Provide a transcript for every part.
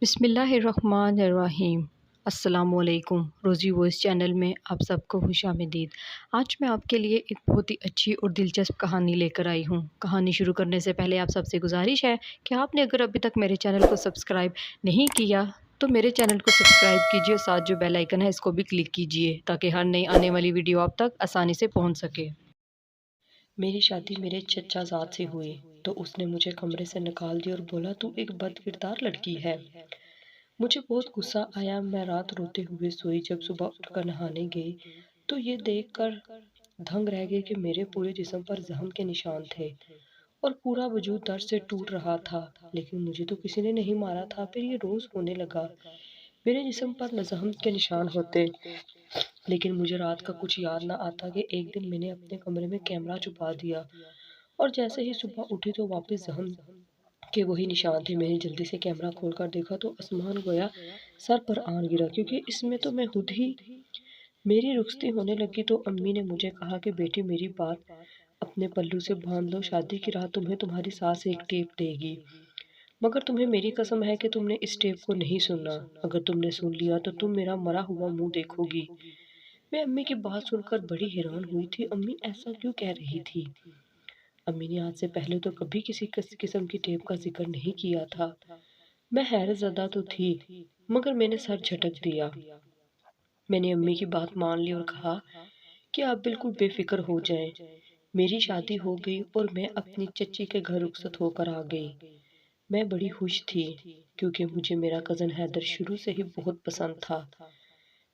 بسم اللہ الرحمن الرحیم۔ السلام علیکم۔ روزی وائس چینل میں آپ سب کو خوش آمدید۔ آج میں آپ کے لیے ایک بہت ہی اچھی اور دلچسپ کہانی لے کر آئی ہوں۔ کہانی شروع کرنے سے پہلے آپ سب سے گزارش ہے کہ آپ نے اگر ابھی تک میرے چینل کو سبسکرائب نہیں کیا تو میرے چینل کو سبسکرائب کیجیے، ساتھ جو بیل آئیکن ہے اس کو بھی کلک کیجیے تاکہ ہر نئی آنے والی ویڈیو آپ تک آسانی سے پہنچ سکے۔ میری شادی میرے چچا زاد سے ہوئی تو اس نے مجھے کمرے سے نکال دیا اور بولا تو ایک بد کردار لڑکی ہے۔ مجھے بہت غصہ آیا۔ میں رات روتے ہوئے سوئی۔ جب صبح اٹھ کر نہانے گئی تو یہ دیکھ کر دھنگ رہ گئی کہ میرے پورے جسم پر زخم کے نشان تھے اور پورا وجود درد سے ٹوٹ رہا تھا، لیکن مجھے تو کسی نے نہیں مارا تھا۔ پھر یہ روز ہونے لگا، میرے جسم پر زخم کے نشان ہوتے، لیکن مجھے رات کا کچھ یاد نہ آتا کہ ایک دن میں نے اپنے کمرے میں کیمرہ چھپا دیا اور جیسے ہی صبح اٹھی تو واپس زخم کے وہی نشان تھے۔ میں نے جلدی سے کیمرہ کھول کر دیکھا تو آسمان گویا سر پر آن گرا، کیونکہ اس میں تو میں خود ہی۔ میری رخصتی ہونے لگی تو امی نے مجھے کہا کہ بیٹی میری بات اپنے پلو سے باندھ لو، شادی کی رات تمہیں تمہاری ساس ایک ٹیپ دے گی، مگر تمہیں میری قسم ہے کہ تم نے اس ٹیپ کو نہیں سننا۔ اگر تم نے سن لیا تو تم میرا مرا ہوا منہ دیکھو گی۔ میں امی کی بات سن کر بڑی حیران ہوئی تھی۔ امی ایسا کیوں کہہ رہی تھی؟ امی نے آج سے پہلے تو کبھی کسی قسم کی ٹیپ کا ذکر نہیں کیا تھا۔ میں حیرت زدہ تو تھی، مگر میں نے سر جھٹک دیا۔ میں نے امی کی بات مان لی اور کہا کہ آپ بالکل بے فکر ہو جائیں، میری شادی ہو گئی اور میں اپنی چچی کے گھر رخصت ہو کر آ گئی۔ میں بڑی خوش تھی کیونکہ مجھے میرا کزن حیدر شروع سے ہی بہت پسند تھا۔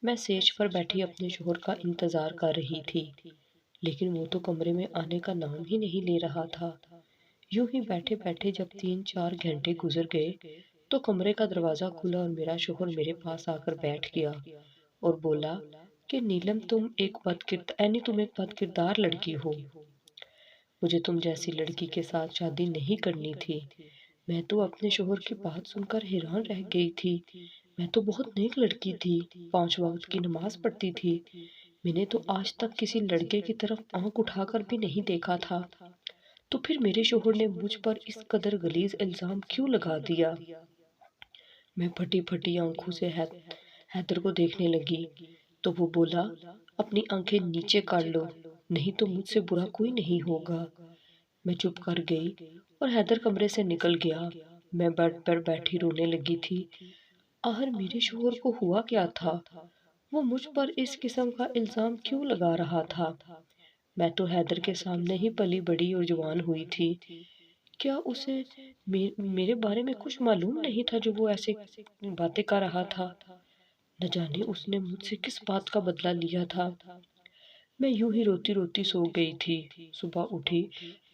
میں سیج پر بیٹھی اپنے شوہر کا انتظار کر رہی تھی، لیکن وہ تو کمرے میں آنے کا نام ہی نہیں لے رہا تھا۔ یوں ہی بیٹھے بیٹھے جب 3-4 گھنٹے گزر گئے تو کمرے کا دروازہ کھلا اور میرا شوہر میرے پاس آ کر بیٹھ گیا اور بولا کہ نیلم تم ایک بد کردار لڑکی ہو، مجھے تم جیسی لڑکی کے ساتھ شادی نہیں کرنی تھی۔ میں تو اپنے شوہر کی بات سن کر حیران رہ گئی تھی۔ میں تو بہت نیک لڑکی تھی، 5 وقت کی نماز پڑھتی تھی، میں نے تو آج تک کسی لڑکے کی طرف آنکھ اٹھا کر بھی نہیں دیکھا تھا، تو پھر میرے شوہر نے مجھ پر اس قدر غلیظ الزام کیوں لگا دیا؟ میں پھٹی پھٹی آنکھوں سے حیدر کو دیکھنے لگی تو وہ بولا اپنی آنکھیں نیچے کر لو، نہیں تو مجھ سے برا کوئی نہیں ہوگا۔ میں چپ کر گئی اور حیدر کمرے سے نکل گیا۔ میں بیڈ پر بیٹھی رونے لگی تھی۔ آخر میرے شوہر کو ہوا کیا تھا؟ وہ مجھ پر اس قسم کا الزام کیوں لگا رہا تھا؟ میں تو حیدر کے سامنے ہی پلی بڑی اور جوان ہوئی تھی۔ کیا اسے میرے بارے میں کچھ معلوم نہیں تھا جو وہ ایسے باتیں کر رہا تھا؟ نہ جانے اس نے مجھ سے کس بات کا بدلہ لیا تھا۔ میں یوں ہی روتی روتی سو گئی تھی۔ صبح اٹھی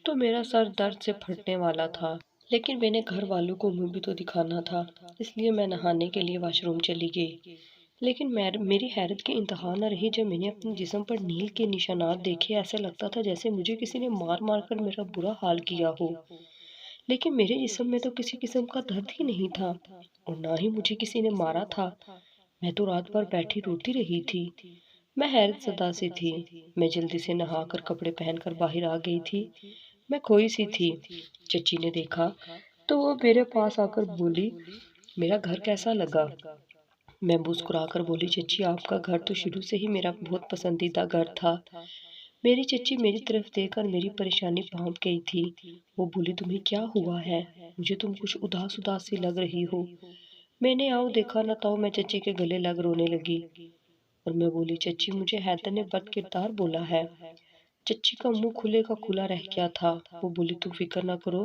تو میرا سر درد سے پھٹنے والا تھا، لیکن میں نے گھر والوں کو منہ بھی تو دکھانا تھا، اس لیے میں نہانے کے لیے واش روم چلی گئی۔ لیکن میری حیرت کی انتہا نہ رہی جب میں نے اپنے جسم پر نیل کے نشانات دیکھے۔ ایسے لگتا تھا جیسے مجھے کسی نے مار مار کر میرا برا حال کیا ہو، لیکن میرے جسم میں تو کسی قسم کا درد ہی نہیں تھا اور نہ ہی مجھے کسی نے مارا تھا۔ میں تو رات بھر بیٹھی روتی رہی تھی۔ میں حیرت زدہ سی تھی۔ میں جلدی سے نہا کر کپڑے پہن کر باہر آ گئی تھی۔ میں کھوئی سی تھی۔ چچی نے دیکھا تو وہ میرے پاس آ کر بولی میرا گھر کیسا لگا؟ میں مسکرا کر بولی چچی آپ کا گھر تو شروع سے ہی میرا بہت پسندیدہ گھر تھا۔ میری چچی میری طرف دیکھ کر میری پریشانی بھانپ گئی تھی۔ وہ بولی تمہیں کیا ہوا ہے؟ مجھے تم کچھ اداس سی لگ رہی ہو۔ میں نے آؤ دیکھا نہ تاؤ میں چچی کے گلے لگ رونے لگی اور میں بولی چچی مجھے حیدر نے بد کردار بولا ہے۔ چچی کا منہ کھلے کا کھلا رہ گیا تھا۔ وہ بولی تم فکر نہ کرو،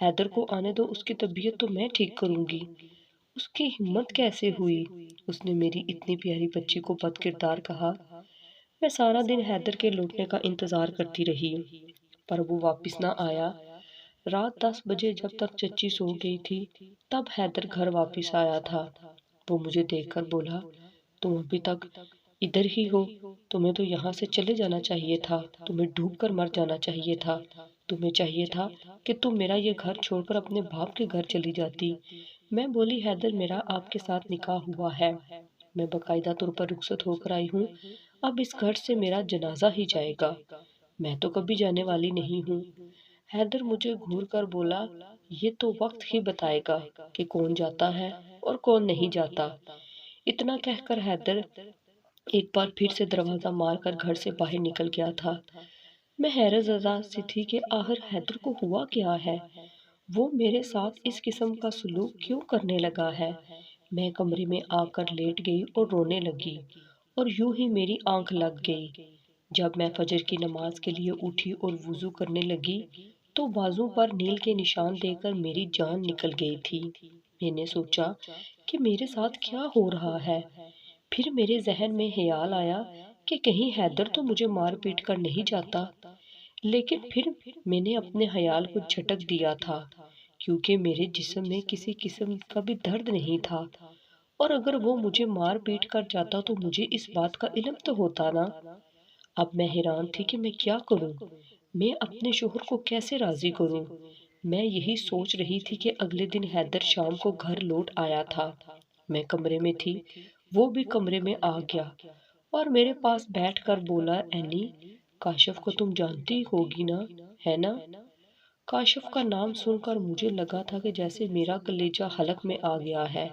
حیدر کو آنے دو، اس کی طبیعت تو میں ٹھیک کروں گی۔ اس کی ہمت کیسے ہوئی؟ اس نے میری اتنی پیاری بچی کو بد کردار کہا۔ میں سارا دن حیدر کے لوٹنے کا انتظار کرتی رہی، پر وہ واپس نہ آیا۔ رات 10 بجے جب تک چچی سو گئی تھی تب حیدر گھر واپس آیا تھا۔ وہ مجھے دیکھ کر بولا تم ابھی تک ادھر ہی ہو؟ تمہیں تو یہاں سے چلے جانا چاہیے تھا، تمہیں ڈوب کر مر جانا چاہیے تھا، تمہیں چاہیے تھا کہ تم میرا یہ گھر چھوڑ کر اپنے باپ کے گھر چلی جاتی۔ میں بولی حیدر میرا آپ کے ساتھ نکاح ہوا ہے، میں باقاعدہ طور پر رخصت ہو کر آئی ہوں، اب اس گھر سے میرا جنازہ ہی جائے گا، میں تو کبھی جانے والی نہیں ہوں۔ حیدر مجھے گھور کر بولا یہ تو وقت ہی بتائے گا کہ کون جاتا ہے اور کون نہیں جاتا۔ اتنا کہہ کر حیدر ایک بار پھر سے دروازہ مار کر گھر سے باہر نکل گیا تھا۔ میں حیرت زدہ سی تھی کہ آخر حیدر کو ہوا کیا ہے، وہ میرے ساتھ اس قسم کا سلوک کیوں کرنے لگا ہے۔ میں کمرے میں آ کر لیٹ گئی اور رونے لگی، اور یوں ہی میری آنکھ لگ گئی۔ جب میں فجر کی نماز کے لیے اٹھی اور وضو کرنے لگی تو بازو پر نیل کے نشان دے کر میری جان نکل گئی تھی۔ میں نے سوچا کہ میرے ساتھ کیا ہو رہا ہے۔ پھر میرے ذہن میں خیال آیا کہ کہیں حیدر تو مجھے مار پیٹ کر نہیں جاتا، لیکن پھر میں نے اپنے خیال کو جھٹک دیا تھا، کیونکہ میرے جسم میں کسی قسم کا بھی درد نہیں تھا، اور اگر وہ مجھے مار پیٹ کر جاتا تو مجھے اس بات کا علم تو ہوتا نا۔ اب میں حیران تھی کہ میں کیا کروں، میں اپنے شوہر کو کیسے راضی کروں۔ میں یہی سوچ رہی تھی کہ اگلے دن حیدر شام کو گھر لوٹ آیا تھا۔ میں کمرے میں تھی، وہ بھی کمرے میں آ گیا اور میرے پاس بیٹھ کر بولا، اینی، کاشف کو تم جانتی ہوگی نا، ہے نا؟ کاشف کا نام سن کر مجھے لگا تھا کہ جیسے میرا کلیجہ حلق میں آ گیا ہے۔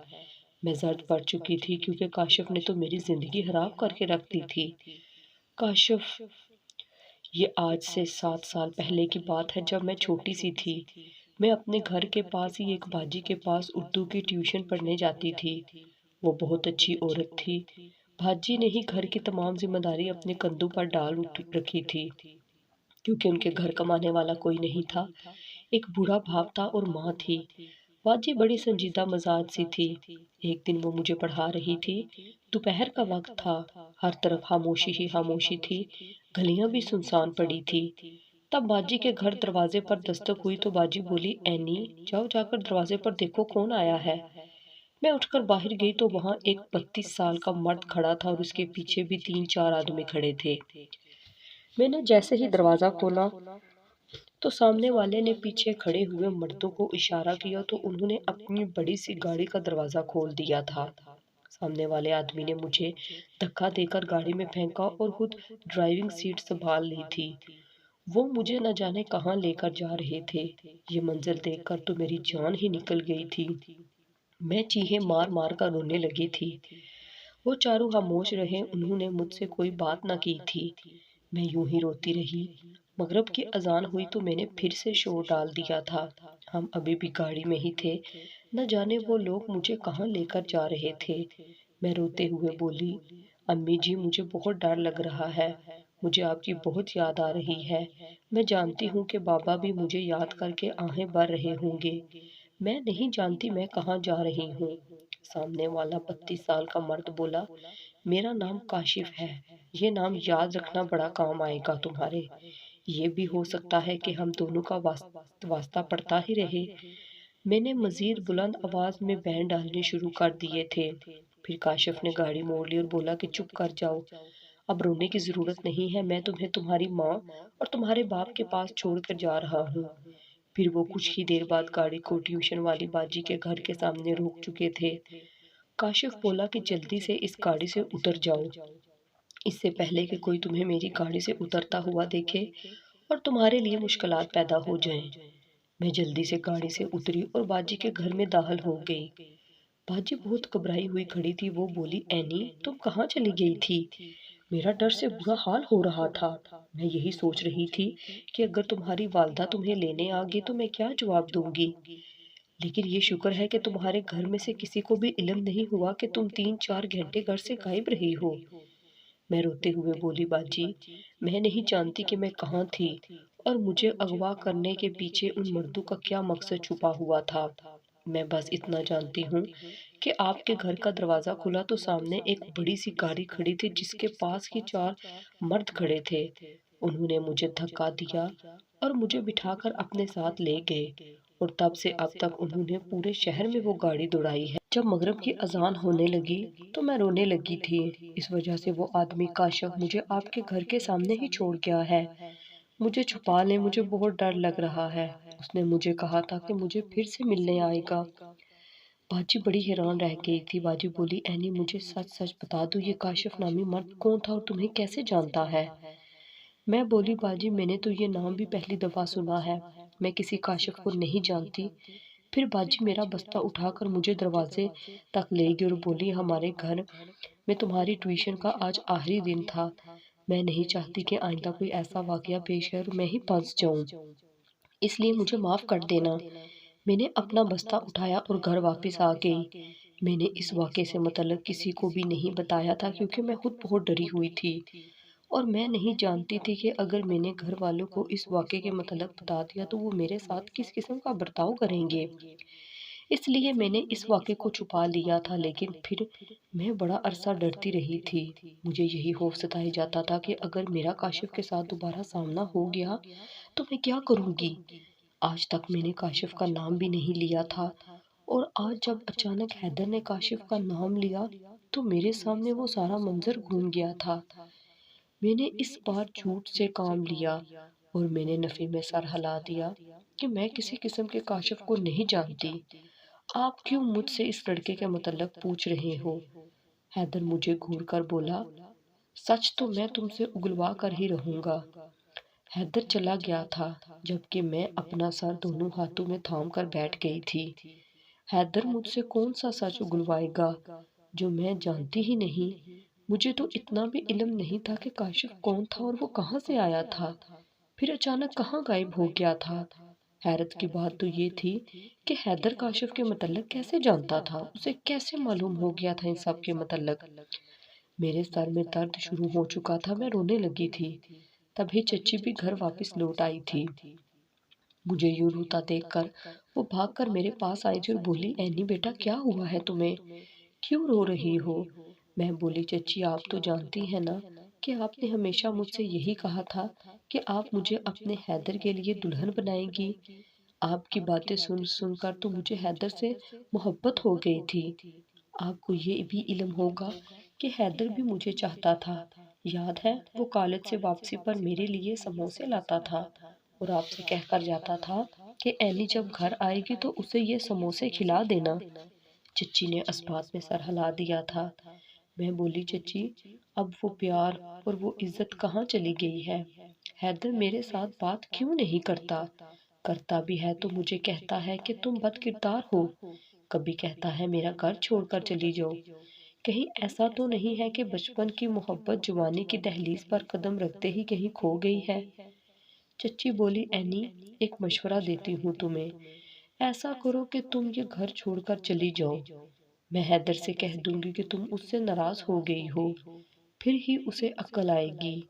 میں زرد پڑ چکی تھی کیونکہ کاشف نے تو میری زندگی خراب کر کے رکھ دی تھی۔ کاشف، یہ آج سے 7 سال پہلے کی بات ہے، جب میں چھوٹی سی تھی۔ میں اپنے گھر کے پاس ہی ایک باجی کے پاس اردو کی ٹیوشن پڑھنے جاتی تھی۔ وہ بہت اچھی عورت تھی۔ بھاجی نے ہی گھر کی تمام ذمہ داری اپنے کندھوں پر ڈال رکھی تھی، کیونکہ ان کے گھر کمانے والا کوئی نہیں تھا۔ ایک بوڑھا باپ تھا اور ماں تھی۔ باجی بڑی سنجیدہ مزاج سی تھی۔ ایک دن وہ مجھے پڑھا رہی تھی۔ دوپہر کا وقت تھا، ہر طرف خاموشی ہی خاموشی تھی، گلیاں بھی سنسان پڑی تھی۔ تب باجی کے گھر دروازے پر دستک ہوئی تو باجی بولی، اینی، جاؤ جا کر دروازے پر دیکھو کون آیا ہے۔ میں اٹھ کر باہر گئی تو وہاں ایک 32 سال کا مرد کھڑا تھا اور اس کے پیچھے بھی 3-4 آدمی کھڑے تھے۔ میں نے جیسے ہی دروازہ کھولا تو سامنے والے نے پیچھے کھڑے ہوئے مردوں کو اشارہ کیا تو انہوں نے اپنی بڑی سی گاڑی کا دروازہ کھول دیا تھا۔ سامنے والے آدمی نے مجھے دھکا دے کر گاڑی میں پھینکا اور خود ڈرائیونگ سیٹ سنبھال لی تھی۔ وہ مجھے نہ جانے کہاں لے کر جا رہے تھے۔ یہ منظر دیکھ کر تو میری جان ہی نکل گئی تھی۔ میں چیخیں مار مار کر رونے لگی تھی۔ وہ چاروں خاموش رہے، انہوں نے مجھ سے کوئی بات نہ کی تھی۔ میں یوں ہی روتی رہی۔ مغرب کی اذان ہوئی تو میں نے پھر سے شور ڈال دیا تھا۔ ہم ابھی بھی گاڑی میں ہی تھے، نہ جانے وہ لوگ مجھے کہاں لے کر جا رہے تھے۔ میں روتے ہوئے بولی، امی جی، مجھے بہت ڈر لگ رہا ہے، مجھے آپ کی بہت یاد آ رہی ہے۔ میں جانتی ہوں کہ بابا بھی مجھے یاد کر کے آہیں بھر رہے ہوں گے۔ میں نہیں جانتی میں کہاں جا رہی ہوں۔ سامنے والا 32 سال کا مرد بولا، میرا نام کاشف ہے، یہ نام یاد رکھنا بڑا کام آئے گا تمہارے۔ یہ بھی ہو سکتا ہے کہ ہم دونوں کا واسطہ پڑتا ہی رہے۔ میں نے مزید بلند آواز میں بین ڈالنے شروع کر دیے تھے۔ پھر کاشف نے گاڑی موڑ لی اور بولا کہ چپ کر جاؤ، اب رونے کی ضرورت نہیں ہے، میں تمہیں تمہاری ماں اور تمہارے باپ کے پاس چھوڑ کر جا رہا ہوں۔ پھر وہ کچھ ہی دیر بعد گاڑی کو ٹیوشن والی باجی کے گھر کے سامنے روک چکے تھے۔ کاشف بولا کہ جلدی سے اس گاڑی سے اتر جاؤ، اس سے پہلے کہ کوئی تمہیں میری گاڑی سے اترتا ہوا دیکھے اور تمہارے لیے مشکلات پیدا ہو جائیں۔ میں جلدی سے گاڑی سے اتری اور باجی کے گھر میں داخل ہو گئی۔ باجی بہت گھبرائی ہوئی کھڑی تھی۔ وہ بولی، اینی، تم کہاں چلی گئی تھی؟ میرا ڈر سے برا حال ہو رہا تھا۔ میں یہی سوچ رہی تھی کہ اگر تمہاری والدہ تمہیں لینے آ گئی تو میں کیا جواب دوں گی، لیکن یہ شکر ہے کہ تمہارے گھر میں سے کسی کو بھی علم نہیں ہوا کہ تم 3-4 گھنٹے گھر سے غائب رہی ہو۔ میں روتے ہوئے بولی، باجی، میں نہیں جانتی کہ میں کہاں تھی اور مجھے اغوا کرنے کے پیچھے ان مردوں کا کیا مقصد چھپا ہوا تھا۔ میں بس اتنا جانتی ہوں کہ آپ کے گھر کا دروازہ کھلا تو سامنے ایک بڑی سی گاڑی کھڑی تھی جس کے پاس ہی 4 مرد کھڑے تھے۔ انہوں نے مجھے دھکا دیا اور مجھے بٹھا کر اپنے ساتھ لے گئے، اور تب سے اب تک انہوں نے پورے شہر میں وہ گاڑی دوڑائی ہے۔ جب مغرب کی اذان ہونے لگی تو میں رونے لگی تھی، اس وجہ سے وہ آدمی کاشف مجھے آپ کے گھر کے سامنے ہی چھوڑ گیا ہے۔ مجھے چھپا لیں، مجھے بہت ڈر لگ رہا ہے۔ اس نے مجھے کہا تھا کہ مجھے پھر سے ملنے آئے گا۔ باجی بڑی حیران رہ گئی تھی۔ باجی بولی، اینی، مجھے سچ سچ بتا دو، یہ کاشف نامی مرد کون تھا اور تمہیں کیسے جانتا ہے؟ میں بولی، باجی، میں نے تو یہ نام بھی پہلی دفعہ سنا ہے، میں کسی کاشف کو نہیں جانتی۔ پھر باجی میرا بستہ اٹھا کر مجھے دروازے تک لے گئی اور بولی ہمارے گھر میں تمہاری ٹیوشن کا آج آخری دن تھا، میں نہیں چاہتی کہ آئندہ کوئی ایسا واقعہ پیش ہے اور میں ہی پھنس جاؤں، اس لیے مجھے معاف کر دینا۔ میں نے اپنا بستہ اٹھایا اور گھر واپس آ گئی۔ میں نے اس واقعے سے متعلق کسی کو بھی نہیں بتایا تھا کیونکہ میں خود بہت ڈری ہوئی تھی اور میں نہیں جانتی تھی کہ اگر میں نے گھر والوں کو اس واقعے کے متعلق بتا دیا تو وہ میرے ساتھ کس قسم کا برتاؤ کریں گے۔ اس لیے میں نے اس واقعے کو چھپا لیا تھا، لیکن پھر میں بڑا عرصہ ڈرتی رہی تھی۔ مجھے یہی خوف ستائے جاتا تھا کہ اگر میرا کاشف کے ساتھ دوبارہ سامنا ہو گیا تو میں کیا کروں گی۔ آج تک میں نے کاشف کا نام بھی نہیں لیا تھا اور آج جب اچانک حیدر نے کاشف کا نام لیا تو میرے سامنے وہ سارا منظر گھوم گیا تھا۔ میں نے اس بار جھوٹ سے کام لیا اور میں نے نفی میں سر ہلا دیا کہ میں کسی قسم کے کاشف کو نہیں جانتی۔ آپ کیوں مجھ سے اس لڑکے کے متعلق پوچھ رہے ہو؟ حیدر مجھے گھور کر بولا، سچ تو میں تم سے اگلوا کر ہی رہوں گا۔ حیدر چلا گیا تھا جبکہ میں اپنا سر دونوں ہاتھوں میں تھام کر بیٹھ گئی تھی۔ حیدر مجھ سے کون سا سچ اگلوائے گا جو میں جانتی ہی نہیں۔ مجھے تو اتنا بھی علم نہیں تھا کہ کاشف کون تھا اور وہ کہاں سے آیا تھا، پھر اچانک کہاں غائب ہو گیا تھا۔ حیرت کی بات تو یہ تھی کہ حیدر کاشف کے متعلق کیسے جانتا تھا، اسے کیسے معلوم ہو گیا تھا ان سب کے متعلق۔ میرے سر میں درد شروع ہو چکا تھا، میں رونے لگی تھی۔ تبھی چچی بھی گھر واپس لوٹ آئی تھی۔ مجھے یوں روتا دیکھ کر وہ بھاگ کر میرے پاس آئی تھی اور بولی، اینی بیٹا کیا ہوا ہے تمہیں؟ کیوں رو رہی ہو؟ میں بولی، چچی آپ تو جانتی ہیں نا کہ آپ نے ہمیشہ مجھ سے یہی کہا تھا کہ آپ مجھے اپنے حیدر کے لیے دلہن بنائیں گی۔ آپ کی باتیں سن سن کر تو مجھے حیدر سے محبت ہو گئی تھی۔ آپ کو یہ بھی علم ہوگا کہ حیدر بھی مجھے چاہتا تھا۔ یاد ہے وہ کالج سے واپسی پر میرے لیے سموسے لاتا تھا اور آپ سے کہہ کر جاتا تھا کہ اینی جب گھر آئے گی تو اسے یہ سموسے کھلا دینا۔ چچی نے اس بات میں سر ہلا دیا تھا۔ میں بولی، چچی اب وہ پیار اور وہ عزت کہاں چلی گئی ہے؟ حیدر میرے ساتھ بات کیوں نہیں کرتا؟ کرتا بھی ہے تو مجھے کہتا ہے کہ تم بد کردار ہو، کبھی کہتا ہے میرا گھر چھوڑ کر چلی جاؤ۔ کہیں ایسا تو نہیں ہے کہ بچپن کی محبت جوانی کی دہلیز پر قدم رکھتے ہی کہیں کھو گئی ہے؟ چچی بولی، اینی ایک مشورہ دیتی ہوں تمہیں، ایسا کرو کہ تم یہ گھر چھوڑ کر چلی جاؤ۔ میں حیدر سے کہہ دوں گی کہ تم اس سے ناراض ہو گئی ہو، پھر ہی اسے عقل آئے گی،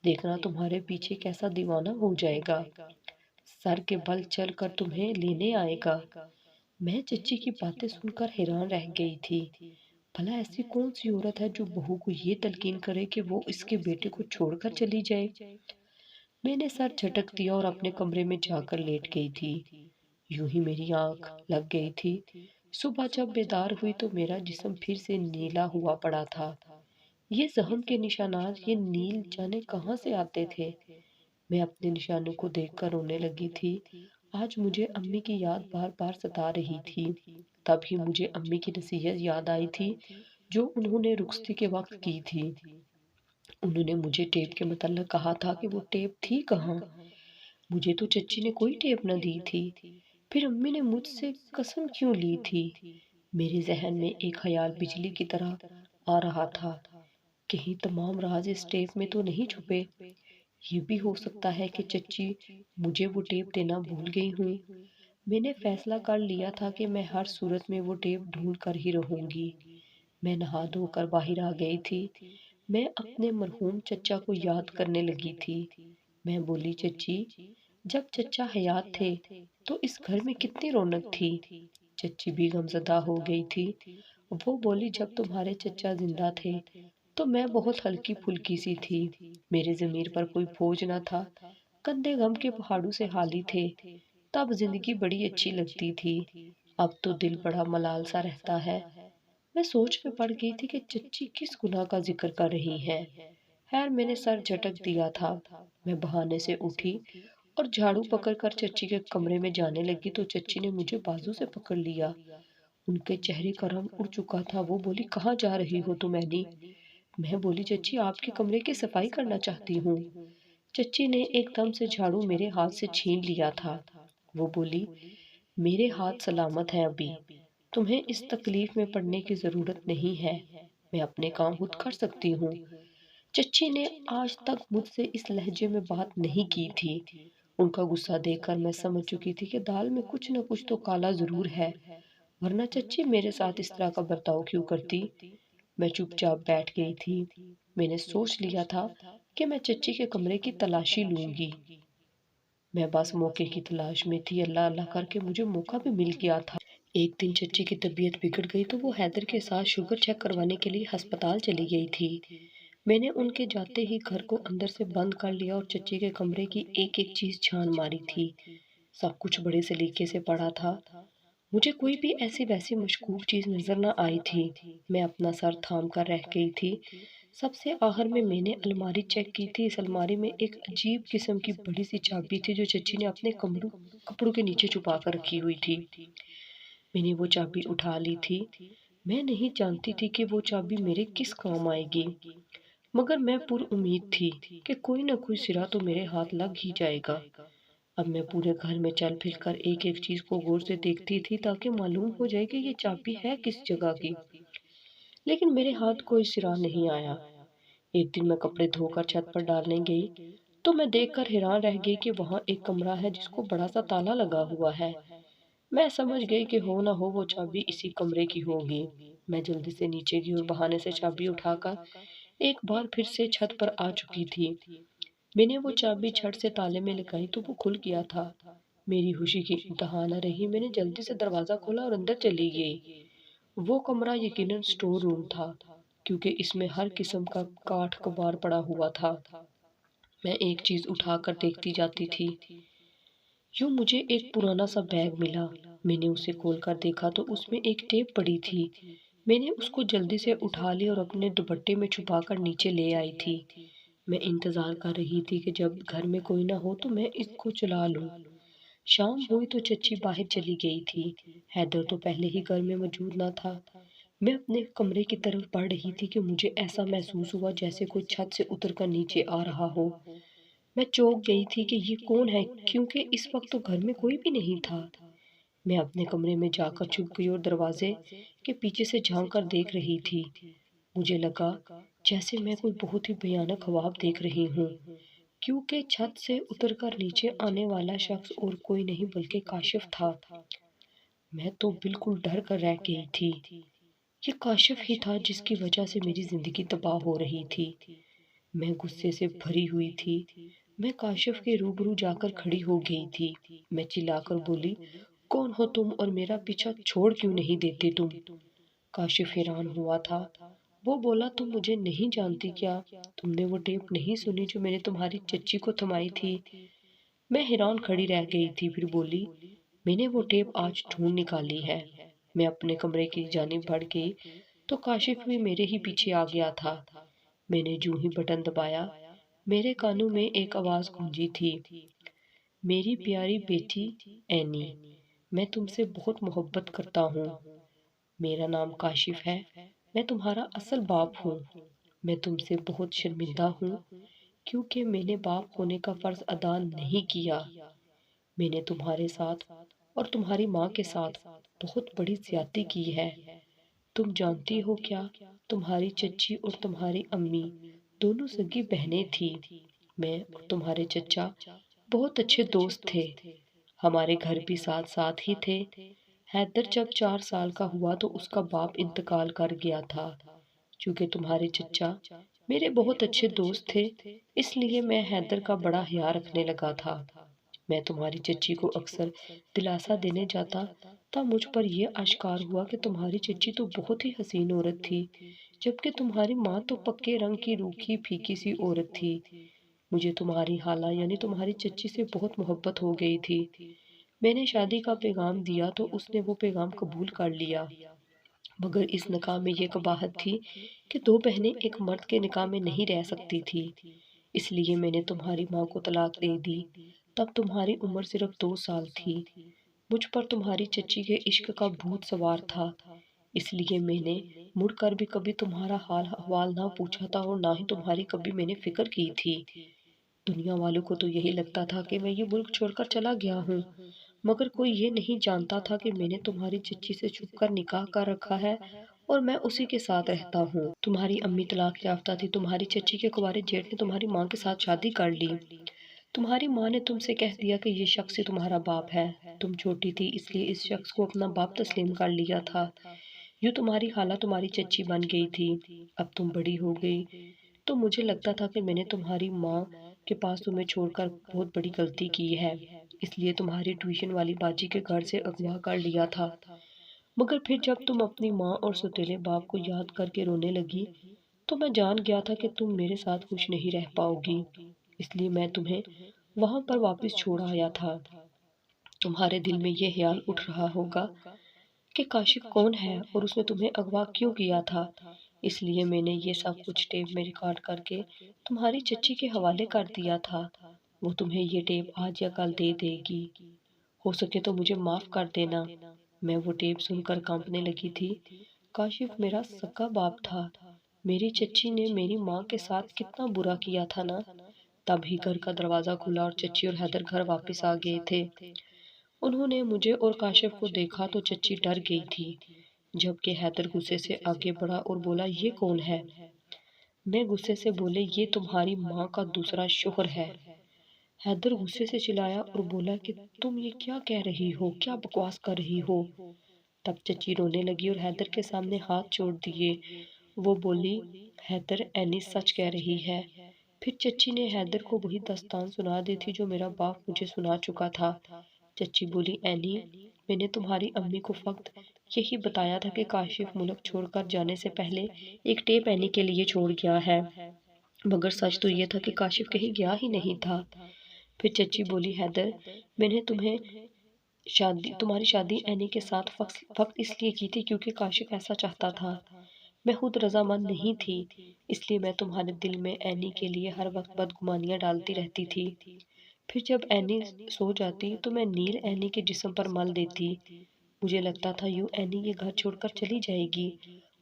دیکھنا تمہارے پیچھے کیسا دیوانہ ہو جائے گا، سر کے بل چل کر تمہیں لینے آئے گا۔ میں چچی کی باتیں سن کر حیران رہ گئی تھی۔ بھلا ایسی کون سی عورت ہے جو بہو کو یہ تلقین کرے کہ وہ اس کے بیٹے کو چھوڑ کر چلی جائے؟ میں نے سر جھٹک دیا اور اپنے کمرے میں جا کر لیٹ گئی تھی۔ یوں ہی میری آنکھ لگ گئی تھی۔ صبح جب بیدار ہوئی تو میرا جسم پھر سے نیلا ہوا پڑا تھا۔ یہ زخم کے نشانات، یہ نیل جانے کہاں سے آتے تھے؟ میں اپنے نشانوں کو دیکھ کر رونے لگی تھی۔ آج مجھے امی کی یاد بار بار ستا رہی تھی۔ تب ہی مجھے امی کی نصیحت یاد آئی تھی جو انہوں نے رخصتی کے وقت کی تھی۔ انہوں نے مجھے ٹیپ کے متعلق کہا تھا کہ وہ ٹیپ تھی کہاں؟ مجھے تو چچی نے کوئی ٹیپ نہ دی تھی، پھر امی نے مجھ سے قسم کیوں لی تھی؟ میرے ذہن میں ایک خیال بجلی کی طرح آ رہا تھا، کہیں تمام راز اس ٹیپ میں تو نہیں چھپے؟ یہ بھی ہو سکتا ہے کہ چچی مجھے وہ ٹیپ دینا بھول گئی ہوں۔ میں نے فیصلہ کر لیا تھا کہ میں ہر صورت میں وہ ٹیپ ڈھونڈ کر ہی رہوں گی۔ میں نہا دھو کر باہر آ گئی تھی۔ میں اپنے مرحوم چچا کو یاد کرنے لگی تھی۔ میں بولی، چچی جب چچا حیات تھے تو اس گھر میں کتنی رونق تھی۔ چچی بھی غمزدہ ہو گئی تھی۔ وہ بولی، جب تمہارے چچا زندہ تھے تو میں بہت ہلکی پھلکی سی تھی، میرے ضمیر پر کوئی بوجھ نہ تھا، کندھے غم کے پہاڑوں سے خالی تھے، تب زندگی بڑی اچھی لگتی تھی، اب تو دل بڑا ملال سا رہتا ہے۔ میں سوچ میں پڑ گئی تھی کہ چچی کس گناہ کا ذکر کر رہی ہیں۔ خیر میں نے سر جھٹک دیا تھا۔ میں بہانے سے اٹھی اور جھاڑو پکڑ کر چچی کے کمرے میں جانے لگی تو چچی نے مجھے بازو سے پکڑ لیا۔ ان کے چہرے کا رنگ اڑ چکا تھا۔ وہ بولی، کہاں جا رہی ہو تم اینی؟ میں بولی، چچی آپ کے کمرے کی صفائی کرنا چاہتی ہوں۔ چچی نے ایک دم سے جھاڑو میرے ہاتھ سے چھین لیا تھا۔ وہ بولی، میرے ہاتھ سلامت ہیں ابھی، تمہیں اس تکلیف میں پڑنے کی ضرورت نہیں ہے، میں اپنے کام خود کر سکتی ہوں۔ چچی نے آج تک مجھ سے اس لہجے میں بات نہیں کی تھی۔ ان کا غصہ دیکھ کر میں سمجھ چکی تھی کہ دال میں کچھ نہ کچھ تو کالا ضرور ہے، ورنہ چچی میرے ساتھ اس طرح کا برتاؤ کیوں کرتی؟ میں چپ چاپ بیٹھ گئی تھی۔ میں نے سوچ لیا تھا کہ میں چچی کے کمرے کی تلاشی لوں گی۔ میں بس موقع کی تلاش میں تھی، اللہ اللہ کر کے مجھے موقع بھی مل گیا تھا۔ ایک دن چچی کی طبیعت بگڑ گئی تو وہ حیدر کے ساتھ شوگر چیک کروانے کے لیے ہسپتال چلی گئی تھی۔ میں نے ان کے جاتے ہی گھر کو اندر سے بند کر لیا اور چچی کے کمرے کی ایک ایک چیز چھان ماری تھی۔ سب کچھ بڑے سلیقے سے پڑا تھا، مجھے کوئی بھی ایسی ویسی مشکوک چیز نظر نہ آئی تھی۔ میں اپنا سر تھام کر رہ گئی تھی۔ سب سے آخر میں نے الماری چیک کی تھی۔ اس الماری میں ایک عجیب قسم کی بڑی سی چابی تھی جو چچی نے اپنے کپڑوں کے نیچے چھپا کر رکھی ہوئی تھی۔ میں نے وہ چابی اٹھا لی تھی۔ میں نہیں جانتی تھی کہ وہ چابی میرے کس کام آئے گی، مگر میں پر امید تھی کہ کوئی نہ کوئی سرا تو میرے ہاتھ لگ ہی جائے گا۔ اب میں پورے گھر میں چل پھر کر ایک ایک چیز کو غور سے دیکھتی تھی تاکہ معلوم ہو جائے کہ یہ چابی ہے کس جگہ کی، لیکن میرے ہاتھ کوئی سرا نہیں آیا۔ ایک دن میں کپڑے دھو کر چھت پر ڈالنے گئی تو میں دیکھ کر حیران رہ گئی کہ وہاں ایک کمرہ ہے جس کو بڑا سا تالا لگا ہوا ہے۔ میں سمجھ گئی کہ ہو نہ ہو وہ چابی اسی کمرے کی ہوگی۔ میں جلدی سے نیچے گئی اور بہانے سے چابی اٹھا کر ایک بار پھر سے چھت پر آ چکی تھی۔ میں نے وہ چابی چھٹ سے تالے میں لگائی تو وہ کھل گیا تھا۔ میری خوشی کی انتہا نہ رہی۔ میں نے جلدی سے دروازہ کھولا اور اندر چلی گئی۔ وہ کمرہ یقیناً سٹور روم تھا، کیونکہ اس میں ہر قسم کا کاٹھ کباڑ پڑا ہوا تھا۔ میں ایک چیز اٹھا کر دیکھتی جاتی تھی۔ یوں مجھے ایک پرانا سا بیگ ملا۔ میں نے اسے کھول کر دیکھا تو اس میں ایک ٹیپ پڑی تھی۔ میں نے اس کو جلدی سے اٹھا لی اور اپنے دوپٹے میں چھپا کر نیچے لے آئی تھی۔ میں انتظار کر رہی تھی کہ جب گھر میں کوئی نہ ہو تو میں اس کو چلا لوں۔ شام ہوئی تو چچی باہر چلی گئی تھی۔ حیدر تو پہلے ہی گھر میں موجود نہ تھا۔ میں اپنے کمرے کی طرف بڑھ رہی تھی کہ مجھے ایسا محسوس ہوا جیسے کوئی چھت سے اتر کر نیچے آ رہا ہو۔ میں چونک گئی تھی کہ یہ کون ہے، کیونکہ اس وقت تو گھر میں کوئی بھی نہیں تھا۔ میں اپنے کمرے میں جا کر چھپ گئی اور دروازے کے پیچھے سے جھانک کر دیکھ رہی تھی۔ مجھے لگا جیسے میں کوئی بہت ہی بھیانک خواب دیکھ رہی ہوں، کیونکہ چھت سے اتر کر نیچے آنے والا شخص اور کوئی نہیں بلکہ کاشف تھا۔ میں تو بالکل ڈر کر رہ گئی تھی۔ یہ کاشف ہی تھا جس کی وجہ سے میری زندگی تباہ ہو رہی تھی۔ میں غصے سے بھری ہوئی تھی۔ میں کاشف کے روبرو جا کر کھڑی ہو گئی تھی۔ میں چلا کر بولی، کون ہو تم اور میرا پیچھا چھوڑ کیوں نہیں دیتے تم؟ کاشف حیران ہوا تھا۔ وہ بولا، تم مجھے نہیں جانتی کیا؟ تم نے وہ ٹیپ نہیں سنی جو میں نے تمہاری چچی کو تھمائی تھی؟ میں حیران کھڑی رہ گئی تھی، پھر بولی، میں نے وہ ٹیپ آج ڈھونڈ نکالی ہے۔ میں اپنے کمرے کی جانب بڑھ گئی تو کاشف بھی میرے ہی پیچھے آ گیا تھا۔ میں نے جو ہی بٹن دبایا، میرے کانوں میں ایک آواز گونجی تھی، میری پیاری بیٹی اینی، میں تم سے بہت محبت کرتا ہوں۔ میرا نام کاشف ہے، میں تمہارا اصل باپ ہوں۔ میں تم سے بہت شرمندہ ہوں کیونکہ میں نے باپ ہونے کا فرض ادا نہیں کیا۔ میں نے تمہارے ساتھ اور تمہاری ماں کے ساتھ بہت بڑی زیادتی کی ہے۔ تم جانتی ہو کیا، تمہاری چچی اور تمہاری امی دونوں سگی بہنیں تھیں۔ میں اور تمہارے چچا بہت اچھے دوست تھے۔ ہمارے گھر بھی ساتھ ساتھ ہی تھے۔ حیدر جب 4 سال کا ہوا تو اس کا باپ انتقال کر گیا تھا۔ چونکہ تمہارے چچا میرے بہت اچھے دوست تھے، اس لیے میں حیدر کا بڑا خیال رکھنے لگا تھا۔ میں تمہاری چچی کو اکثر دلاسا دینے جاتا تب مجھ پر یہ آشکار ہوا کہ تمہاری چچی تو بہت ہی حسین عورت تھی، جبکہ تمہاری ماں تو پکے رنگ کی روکھی پھیکی سی عورت تھی۔ مجھے تمہاری خالہ یعنی تمہاری چچی سے بہت محبت ہو گئی تھی۔ میں نے شادی کا پیغام دیا تو اس نے وہ پیغام قبول کر لیا، مگر اس نکاح میں یہ قباحت تھی کہ 2 بہنیں ایک مرد کے نکاح میں نہیں رہ سکتی تھی۔ اس لیے میں نے تمہاری ماں کو طلاق دے دی۔ تب تمہاری عمر صرف 2 سال تھی۔ مجھ پر تمہاری چچی کے عشق کا بھوت سوار تھا، اس لیے میں نے مڑ کر بھی کبھی تمہارا حال احوال نہ پوچھا تھا اور نہ ہی تمہاری کبھی میں نے فکر کی تھی۔ دنیا والوں کو تو یہی لگتا تھا کہ میں یہ ملک چھوڑ کر چلا گیا ہوں، مگر کوئی یہ نہیں جانتا تھا کہ میں نے تمہاری چچی سے چھپ کر نکاح کر رکھا ہے اور میں اسی کے ساتھ رہتا ہوں۔ تمہاری امی طلاق یافتہ تھی، تمہاری چچی کے کنوارے جیٹھ نے تمہاری ماں کے ساتھ شادی کر لی، تمہاری ماں نے تم سے کہہ دیا کہ یہ شخص ہی تمہارا باپ ہے، تم چھوٹی تھی اس لیے اس شخص کو اپنا باپ تسلیم کر لیا تھا، یوں تمہاری خالہ تمہاری چچی بن گئی تھی۔ اب تم بڑی ہو گئی تو مجھے لگتا تھا کہ میں نے تمہاری ماں کے پاس تمہیں چھوڑ کر بہت بڑی غلطی کی ہے، اس لیے تمہاری ٹیوشن والی باجی کے گھر سے اغوا کر لیا تھا۔ مگر پھر جب تم اپنی ماں اور سوتیلے باپ کو یاد کر کے رونے لگی تو میں جان گیا تھا کہ تم میرے ساتھ خوش نہیں رہ پاؤ گی، اس لیے میں تمہیں وہاں پر واپس چھوڑ آیا تھا۔ تمہارے دل میں یہ خیال اٹھ رہا ہوگا کہ کاشف کون ہے اور اس نے تمہیں اغوا کیوں کیا تھا، اس لیے میں نے یہ سب کچھ ٹیپ میں ریکارڈ کر کے تمہاری چچی کے حوالے کر دیا تھا، وہ تمہیں یہ ٹیپ آج یا کل دے دے گی، ہو سکے تو مجھے معاف کر دینا۔ میں وہ ٹیپ سن کر کانپنے لگی تھی۔ کاشف میرا سگا باپ تھا، میری چچی نے میری ماں کے ساتھ کتنا برا کیا تھا نا۔ تب ہی گھر کا دروازہ کھلا اور چچی اور حیدر گھر واپس آ گئے تھے۔ انہوں نے مجھے اور کاشف کو دیکھا تو چچی ڈر گئی تھی، جبکہ حیدر غصے سے آگے بڑھا اور بولا یہ کون ہے؟ میں غصے سے بولے یہ تمہاری ماں کا دوسرا شوہر ہے۔ حیدر غصے سے چلایا اور بولا کہ تم یہ کیا کہہ رہی ہو، کیا بکواس کر رہی ہو؟ تب چچی رونے لگی اور حیدر کے سامنے ہاتھ جوڑ دیے، وہ بولی حیدر اینی سچ کہہ رہی ہے۔ پھر چچی نے حیدر کو وہی داستان سنا دی تھی جو میرا باپ مجھے سنا چکا تھا۔ چچی بولی اینی میں نے تمہاری امی کو فقط یہی بتایا تھا کہ کاشف ملک چھوڑ کر جانے سے پہلے ایک ٹیپ اینی کے لیے چھوڑ گیا ہے، مگر سچ تو یہ تھا کہ کاشف کہیں گیا ہی نہیں تھا۔ پھر چچی بولی حیدر میں نے تمہاری شادی اینی کے ساتھ فقط اس لیے کی تھی کیونکہ کاشف ایسا چاہتا تھا، میں خود رضامند نہیں تھی، اس لیے میں تمہارے دل میں اینی کے لیے ہر وقت بدگمانیاں ڈالتی رہتی تھی۔ پھر جب اینی سو جاتی تو میں نیل اینی کے جسم پر مل دیتی، مجھے لگتا تھا یوں اینی یہ گھر چھوڑ کر چلی جائے گی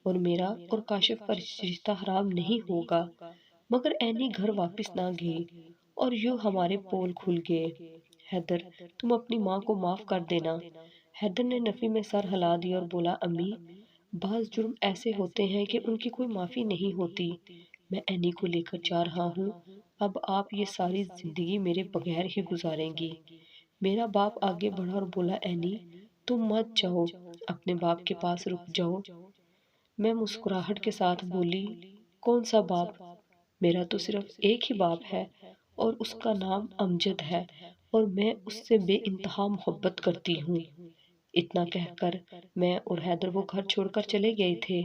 اور میرا اور کاشف کا رشتہ حرام نہیں ہوگا، مگر اینی گھر واپس نہ گئی اور یوں ہمارے پول کھل گئے۔ حیدر تم اپنی ماں کو معاف کر دینا۔ حیدر نے نفی میں سر ہلا دیا اور بولا امی بعض جرم ایسے ہوتے ہیں کہ ان کی کوئی معافی نہیں ہوتی، میں اینی کو لے کر جا رہا ہوں، اب آپ یہ ساری زندگی میرے بغیر ہی گزاریں گی۔ میرا باپ آگے بڑھا اور بولا اینی تم مت جاؤ، اپنے باپ کے پاس رک جاؤ۔ میں مسکراہٹ کے ساتھ بولی کون سا باپ؟ میرا تو صرف ایک ہی باپ ہے اور اس کا نام امجد ہے اور میں اس سے بے انتہا محبت کرتی ہوں۔ اتنا کہہ کر میں اور حیدر وہ گھر چھوڑ کر چلے گئے تھے۔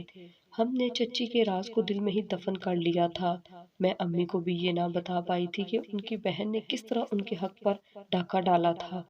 ہم نے چچی کے راز کو دل میں ہی دفن کر لیا تھا۔ میں امی کو بھی یہ نہ بتا پائی تھی کہ ان کی بہن نے کس طرح ان کے حق پر ڈاکہ ڈالا تھا۔